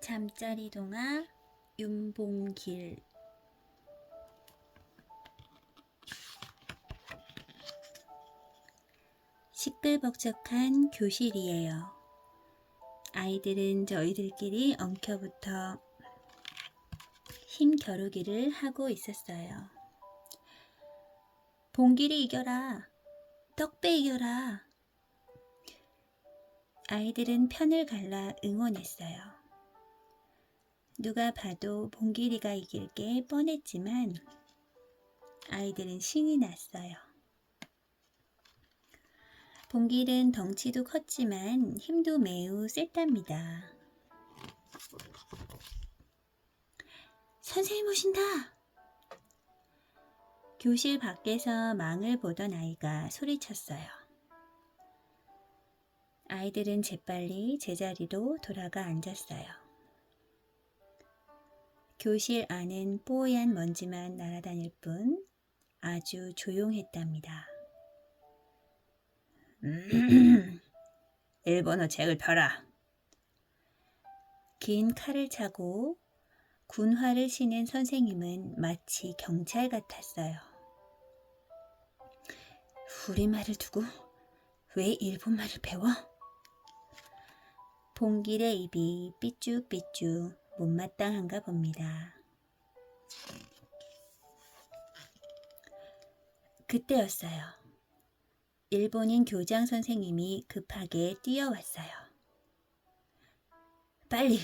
잠자리 동화 윤봉길. 시끌벅적한 교실이에요. 아이들은 저희들끼리 엉켜붙어 힘겨루기를 하고 있었어요. 봉길이 이겨라. 떡배 이겨라. 아이들은 편을 갈라 응원했어요. 누가 봐도 봉길이가 이길 게 뻔했지만 아이들은 신이 났어요. 봉길은 덩치도 컸지만 힘도 매우 셌답니다. 선생님 오신다! 교실 밖에서 망을 보던 아이가 소리쳤어요. 아이들은 재빨리 제자리로 돌아가 앉았어요. 교실 안은 뽀얀 먼지만 날아다닐 뿐 아주 조용했답니다. 일본어 책을 펴라. 긴 칼을 차고 군화를 신은 선생님은 마치 경찰 같았어요. 우리말을 두고 왜 일본말을 배워? 봉길의 입이 삐쭉삐쭉 못마땅한가 봅니다. 그때였어요. 일본인 교장 선생님이 급하게 뛰어왔어요. 빨리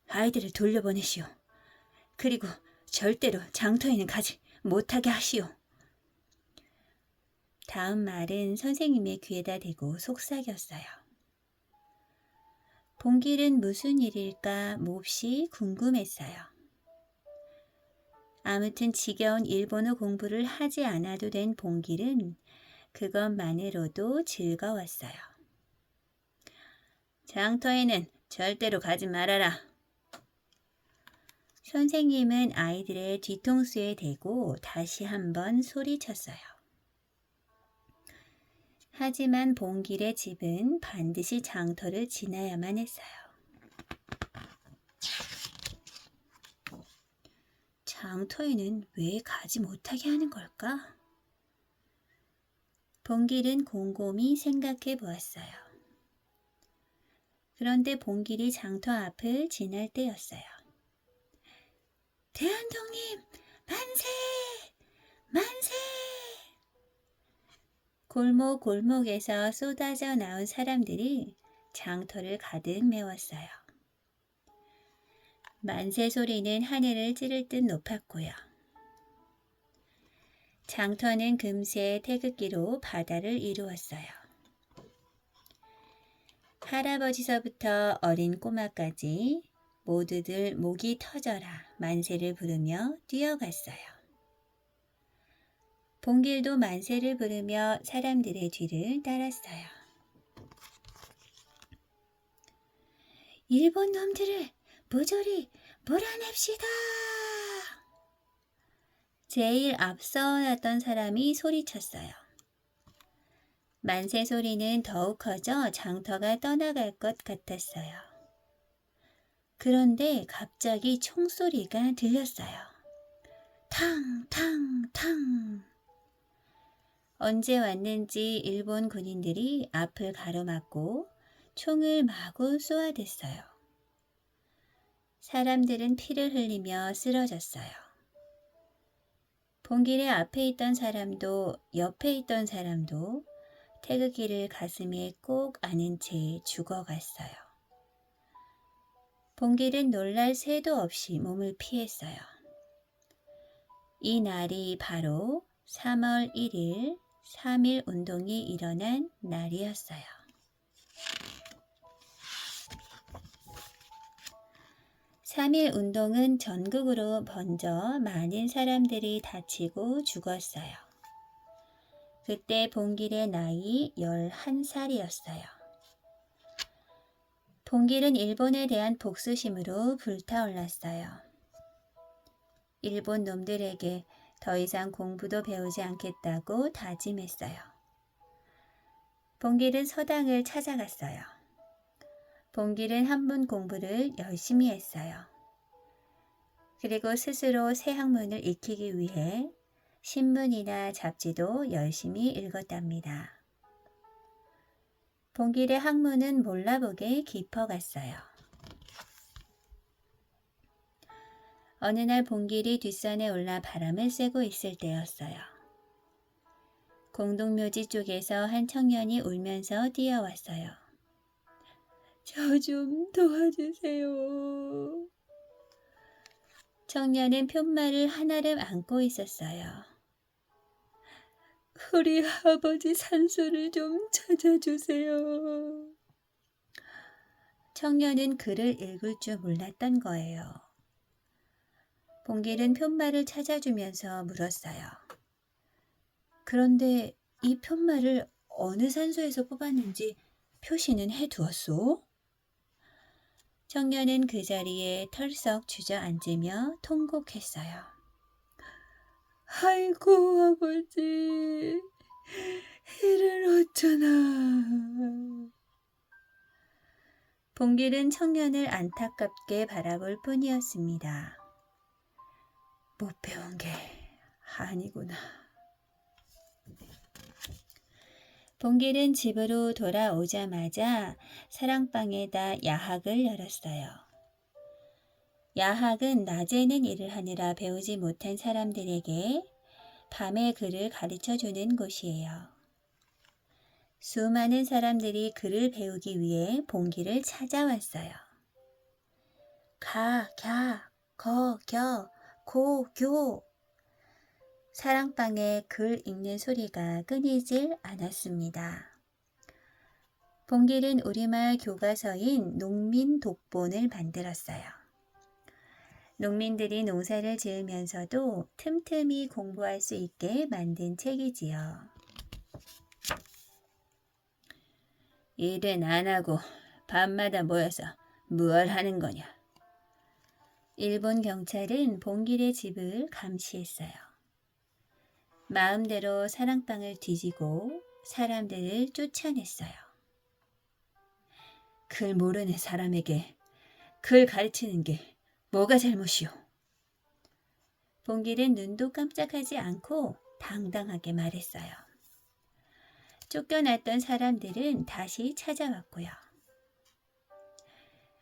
아이들을 돌려보내시오. 그리고 절대로 장터에는 가지 못하게 하시오. 다음 말은 선생님의 귀에다 대고 속삭였어요. 봉길은 무슨 일일까 몹시 궁금했어요. 아무튼 지겨운 일본어 공부를 하지 않아도 된 봉길은 그것만으로도 즐거웠어요. 장터에는 절대로 가지 말아라. 선생님은 아이들의 뒤통수에 대고 다시 한번 소리쳤어요. 하지만 봉길의 집은 반드시 장터를 지나야만 했어요. 장터에는 왜 가지 못하게 하는 걸까? 봉길은 곰곰이 생각해 보았어요. 그런데 봉길이 장터 앞을 지날 때였어요. 대한독립 만세! 만세! 골목골목에서 쏟아져 나온 사람들이 장터를 가득 메웠어요. 만세 소리는 하늘을 찌를 듯 높았고요. 장터는 금세 태극기로 바다를 이루었어요. 할아버지서부터 어린 꼬마까지 모두들 목이 터져라 만세를 부르며 뛰어갔어요. 봉길도 만세를 부르며 사람들의 뒤를 따랐어요. 일본 놈들을 모조리 몰아냅시다. 제일 앞서 났던 사람이 소리쳤어요. 만세 소리는 더욱 커져 장터가 떠나갈 것 같았어요. 그런데 갑자기 총소리가 들렸어요. 탕, 탕, 탕. 언제 왔는지 일본 군인들이 앞을 가로막고 총을 마구 쏘아댔어요. 사람들은 피를 흘리며 쓰러졌어요. 봉길의 앞에 있던 사람도 옆에 있던 사람도 태극기를 가슴에 꼭 안은 채 죽어갔어요. 봉길은 놀랄 새도 없이 몸을 피했어요. 이 날이 바로 3월 1일 3.1 운동이 일어난 날이었어요. (3.1) 운동은 전국으로 번져 많은 사람들이 다치고 죽었어요. 그때 봉길의 나이 11살이었어요. 봉길은 일본에 대한 복수심으로 불타올랐어요. 일본 놈들에게 더 이상 공부도 배우지 않겠다고 다짐했어요. 봉길은 서당을 찾아갔어요. 봉길은 한문 공부를 열심히 했어요. 그리고 스스로 새 학문을 익히기 위해 신문이나 잡지도 열심히 읽었답니다. 봉길의 학문은 몰라보게 깊어갔어요. 어느 날 봉길이 뒷산에 올라 바람을 쐬고 있을 때였어요. 공동묘지 쪽에서 한 청년이 울면서 뛰어왔어요. 저 좀 도와주세요. 청년은 푯말을 한아름 안고 있었어요. 우리 아버지 산소를 좀 찾아주세요. 청년은 글을 읽을 줄 몰랐던 거예요. 봉길은 푯말을 찾아주면서 물었어요. 그런데 이 푯말을 어느 산소에서 뽑았는지 표시는 해두었소? 청년은 그 자리에 털썩 주저앉으며 통곡했어요. 아이고 아버지, 이를 어쩌나. 봉길은 청년을 안타깝게 바라볼 뿐이었습니다. 못 배운 게 아니구나. 봉길은 집으로 돌아오자마자 사랑방에다 야학을 열었어요. 야학은 낮에는 일을 하느라 배우지 못한 사람들에게 밤에 글을 가르쳐주는 곳이에요. 수많은 사람들이 글을 배우기 위해 봉길을 찾아왔어요. 가, 갸, 거, 겨, 고, 교. 사랑방에 글 읽는 소리가 끊이질 않았습니다. 봉길은 우리마을 교과서인 농민 독본을 만들었어요. 농민들이 농사를 지으면서도 틈틈이 공부할 수 있게 만든 책이지요. 일은 안 하고 밤마다 모여서 무얼 하는 거냐? 일본 경찰은 봉길의 집을 감시했어요. 마음대로 사랑방을 뒤지고 사람들을 쫓아냈어요. 글 모르는 사람에게 글 가르치는 게 뭐가 잘못이오? 봉길은 눈도 깜짝하지 않고 당당하게 말했어요. 쫓겨났던 사람들은 다시 찾아왔고요.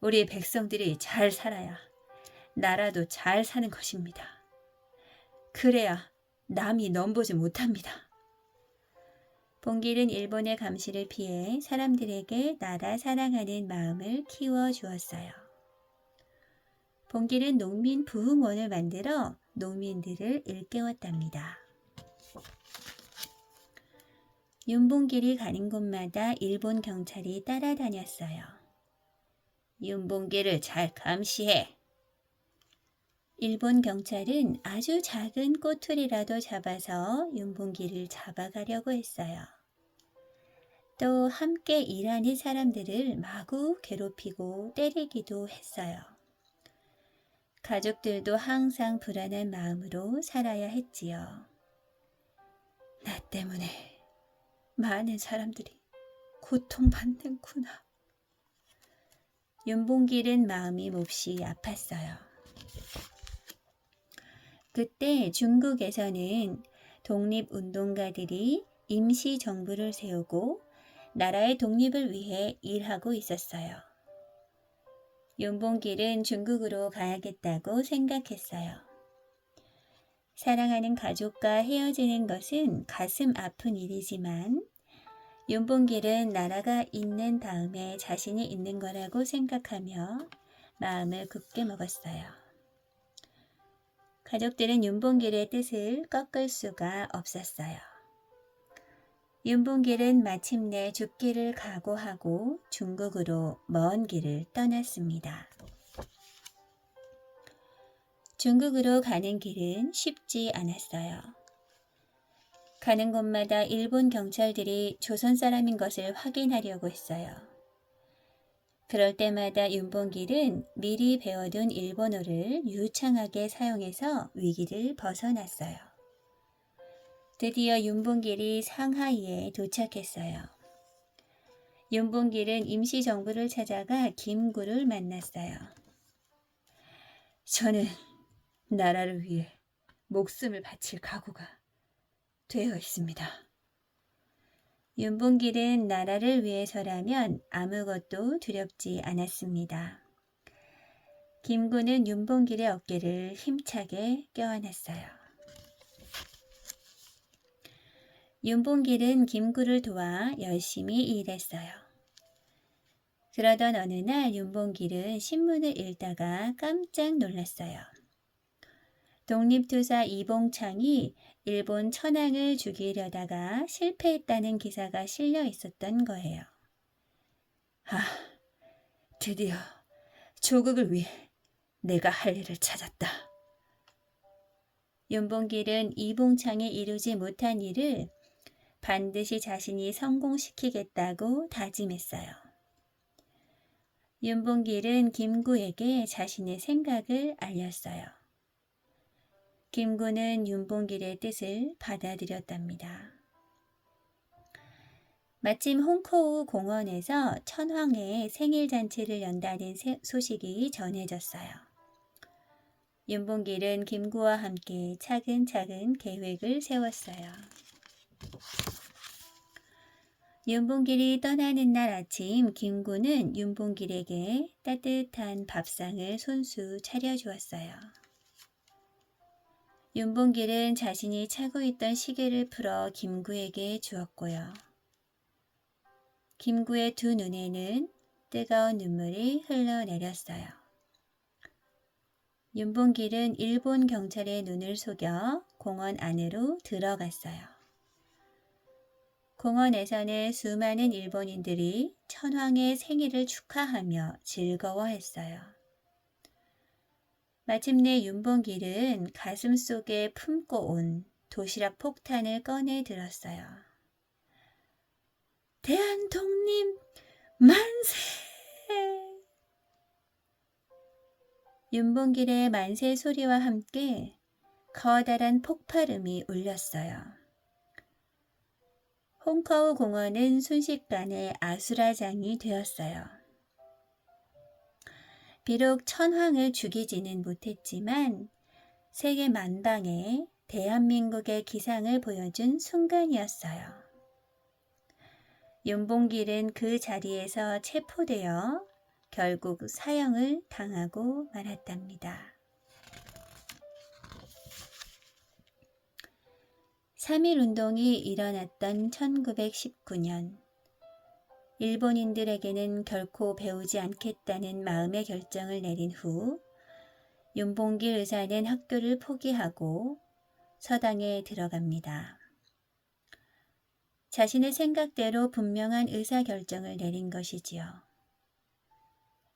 우리 백성들이 잘 살아야 나라도 잘 사는 것입니다. 그래야 남이 넘보지 못합니다. 봉길은 일본의 감시를 피해 사람들에게 나라 사랑하는 마음을 키워주었어요. 봉길은 농민 부흥원을 만들어 농민들을 일깨웠답니다. 윤봉길이 가는 곳마다 일본 경찰이 따라다녔어요. 윤봉길을 잘 감시해. 일본 경찰은 아주 작은 꼬투리라도 잡아서 윤봉길을 잡아가려고 했어요. 또 함께 일하는 사람들을 마구 괴롭히고 때리기도 했어요. 가족들도 항상 불안한 마음으로 살아야 했지요. 나 때문에 많은 사람들이 고통받는구나. 윤봉길은 마음이 몹시 아팠어요. 그때 중국에서는 독립운동가들이 임시정부를 세우고 나라의 독립을 위해 일하고 있었어요. 윤봉길은 중국으로 가야겠다고 생각했어요. 사랑하는 가족과 헤어지는 것은 가슴 아픈 일이지만 윤봉길은 나라가 있는 다음에 자신이 있는 거라고 생각하며 마음을 굳게 먹었어요. 가족들은 윤봉길의 뜻을 꺾을 수가 없었어요. 윤봉길은 마침내 죽기를 각오하고 중국으로 먼 길을 떠났습니다. 중국으로 가는 길은 쉽지 않았어요. 가는 곳마다 일본 경찰들이 조선 사람인 것을 확인하려고 했어요. 그럴 때마다 윤봉길은 미리 배워둔 일본어를 유창하게 사용해서 위기를 벗어났어요. 드디어 윤봉길이 상하이에 도착했어요. 윤봉길은 임시정부를 찾아가 김구를 만났어요. 저는 나라를 위해 목숨을 바칠 각오가 되어 있습니다. 윤봉길은 나라를 위해서라면 아무것도 두렵지 않았습니다. 김구는 윤봉길의 어깨를 힘차게 껴안았어요. 윤봉길은 김구를 도와 열심히 일했어요. 그러던 어느 날 윤봉길은 신문을 읽다가 깜짝 놀랐어요. 독립투사 이봉창이 일본 천황을 죽이려다가 실패했다는 기사가 실려 있었던 거예요. 아, 드디어 조국을 위해 내가 할 일을 찾았다. 윤봉길은 이봉창이 이루지 못한 일을 반드시 자신이 성공시키겠다고 다짐했어요. 윤봉길은 김구에게 자신의 생각을 알렸어요. 김구는 윤봉길의 뜻을 받아들였답니다. 마침 홍커우 공원에서 천황의 생일잔치를 연다는 소식이 전해졌어요. 윤봉길은 김구와 함께 차근차근 계획을 세웠어요. 윤봉길이 떠나는 날 아침 김구는 윤봉길에게 따뜻한 밥상을 손수 차려주었어요. 윤봉길은 자신이 차고 있던 시계를 풀어 김구에게 주었고요. 김구의 두 눈에는 뜨거운 눈물이 흘러내렸어요. 윤봉길은 일본 경찰의 눈을 속여 공원 안으로 들어갔어요. 공원에서는 수많은 일본인들이 천황의 생일을 축하하며 즐거워했어요. 마침내 윤봉길은 가슴속에 품고 온 도시락 폭탄을 꺼내 들었어요. 대한독립 만세! 윤봉길의 만세 소리와 함께 커다란 폭발음이 울렸어요. 홍커우 공원은 순식간에 아수라장이 되었어요. 비록 천황을 죽이지는 못했지만 세계 만방에 대한민국의 기상을 보여준 순간이었어요. 윤봉길은 그 자리에서 체포되어 결국 사형을 당하고 말았답니다. 3.1운동이 일어났던 1919년, 일본인들에게는 결코 배우지 않겠다는 마음의 결정을 내린 후 윤봉길 의사는 학교를 포기하고 서당에 들어갑니다. 자신의 생각대로 분명한 의사결정을 내린 것이지요.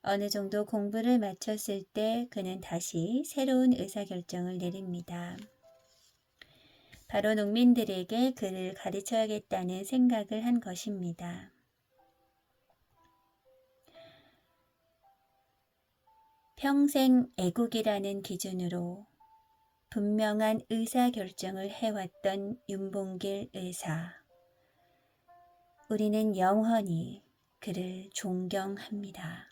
어느 정도 공부를 마쳤을 때 그는 다시 새로운 의사결정을 내립니다. 바로 농민들에게 글을 가르쳐야겠다는 생각을 한 것입니다. 평생 애국이라는 기준으로 분명한 의사결정을 해왔던 윤봉길 의사. 우리는 영원히 그를 존경합니다.